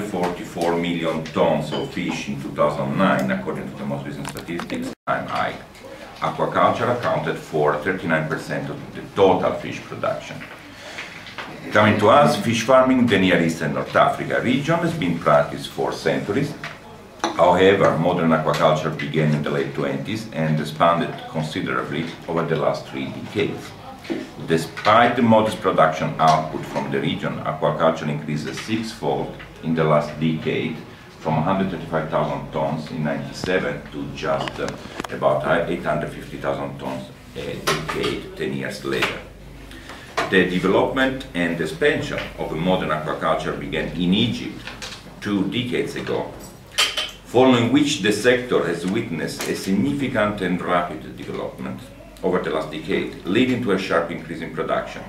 144 million tons of fish in 2009, according to the most recent statistics, time high. Aquaculture accounted for 39% of the total fish production. Coming to us, fish farming in the Near East and North Africa region has been practiced for centuries. However, modern aquaculture began in the late 20s and expanded considerably over the last 3 decades. Despite the modest production output from the region, aquaculture increased sixfold in the last decade, from 135,000 tons in 1997 to just about 850,000 tons a decade, 10 years later. The development and expansion of modern aquaculture began in Egypt 2 decades ago, following which the sector has witnessed a significant and rapid development over the last decade, leading to a sharp increase in production.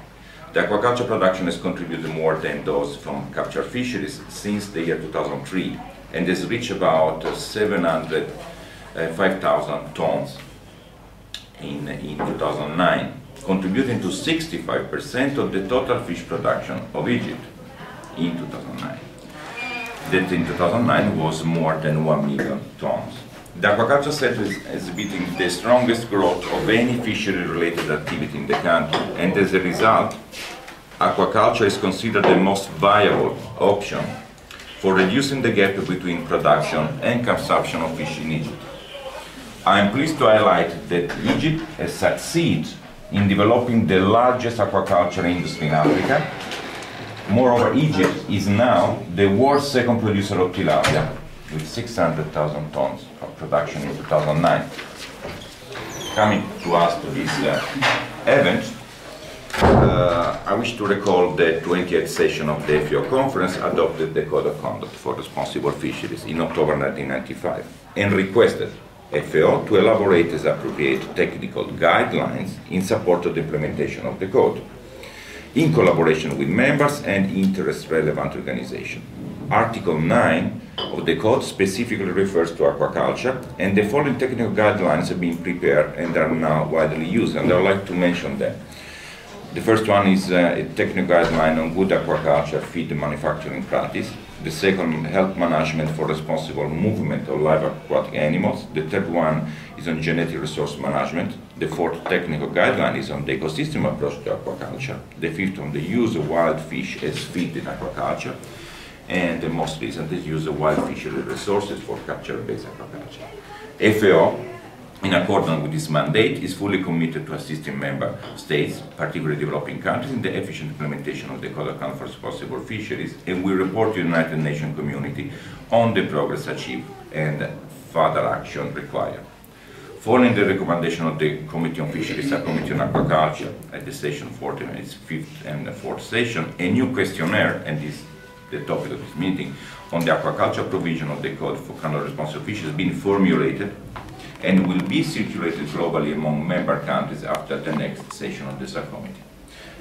The aquaculture production has contributed more than those from capture fisheries since the year 2003 and has reached about 705,000 tons in 2009, contributing to 65% of the total fish production of Egypt in 2009. That in 2009 was more than 1 million tons. The aquaculture sector is exhibiting the strongest growth of any fishery-related activity in the country, and as a result, aquaculture is considered the most viable option for reducing the gap between production and consumption of fish in Egypt. I am pleased to highlight that Egypt has succeeded in developing the largest aquaculture industry in Africa. Moreover, Egypt is now the world's second producer of tilapia, with 600,000 tons of production in 2009. Coming to us to this event, I wish to recall the 20th session of the FAO conference adopted the Code of Conduct for Responsible Fisheries in October 1995 and requested FAO to elaborate as appropriate technical guidelines in support of the implementation of the code, in collaboration with members and interest-relevant organizations. Article 9 of the code specifically refers to aquaculture, and the following technical guidelines have been prepared and are now widely used, and I would like to mention them. The first one is a technical guideline on good aquaculture feed manufacturing practice. The second, health management for responsible movement of live aquatic animals. The third one is on genetic resource management. The fourth technical guideline is on the ecosystem approach to aquaculture. The fifth on the use of wild fish as feed in aquaculture. And the most recent is use of wild fishery resources for capture-based aquaculture. FAO, in accordance with this mandate, is fully committed to assisting member states, particularly developing countries, in the efficient implementation of the Code of Conduct for Responsible Fisheries, and will report to the United Nations community on the progress achieved and further action required. Following the recommendation of the Committee on Fisheries, Subcommittee on Aquaculture, at the session 14, its 5th and 4th session, a new questionnaire, and this the topic of this meeting, on the aquaculture provision of the Code for Conduct of Responsible Fisheries has been formulated and will be circulated globally among member countries after the next session of the subcommittee.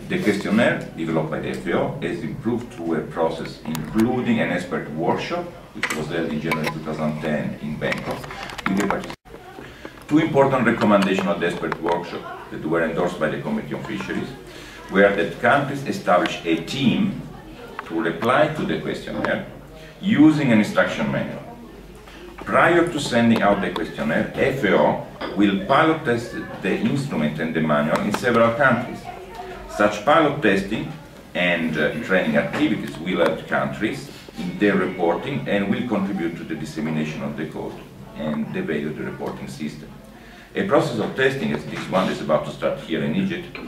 The questionnaire, developed by the FAO, has improved through a process including an expert workshop, which was held in January 2010 in Bangkok, with the participants. 2 important recommendations of the expert workshop that were endorsed by the Committee on Fisheries were that countries establish a team to reply to the questionnaire using an instruction manual. Prior to sending out the questionnaire, FAO will pilot test the instrument and the manual in several countries. Such pilot testing and training activities will help countries in their reporting and will contribute to the dissemination of the code and the value of the reporting system. A process of testing, as this one is about to start here in Egypt,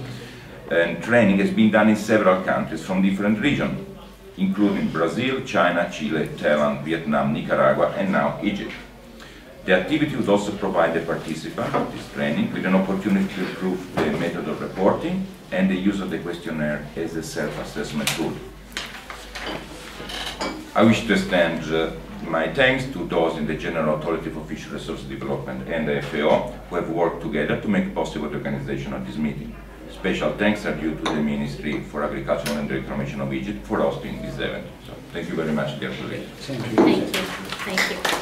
and training has been done in several countries from different regions, including Brazil, China, Chile, Thailand, Vietnam, Nicaragua, and now Egypt. The activity would also provide the participant of this training with an opportunity to improve the method of reporting and the use of the questionnaire as a self-assessment tool. I wish to extend my thanks to those in the General Authority for Fish Resource Development and the FAO who have worked together to make possible the organization of this meeting. Special thanks are due to the Ministry for Agriculture and Reclamation of Egypt for hosting this event. So, thank you very much, dear colleagues. Thank you. Thank you.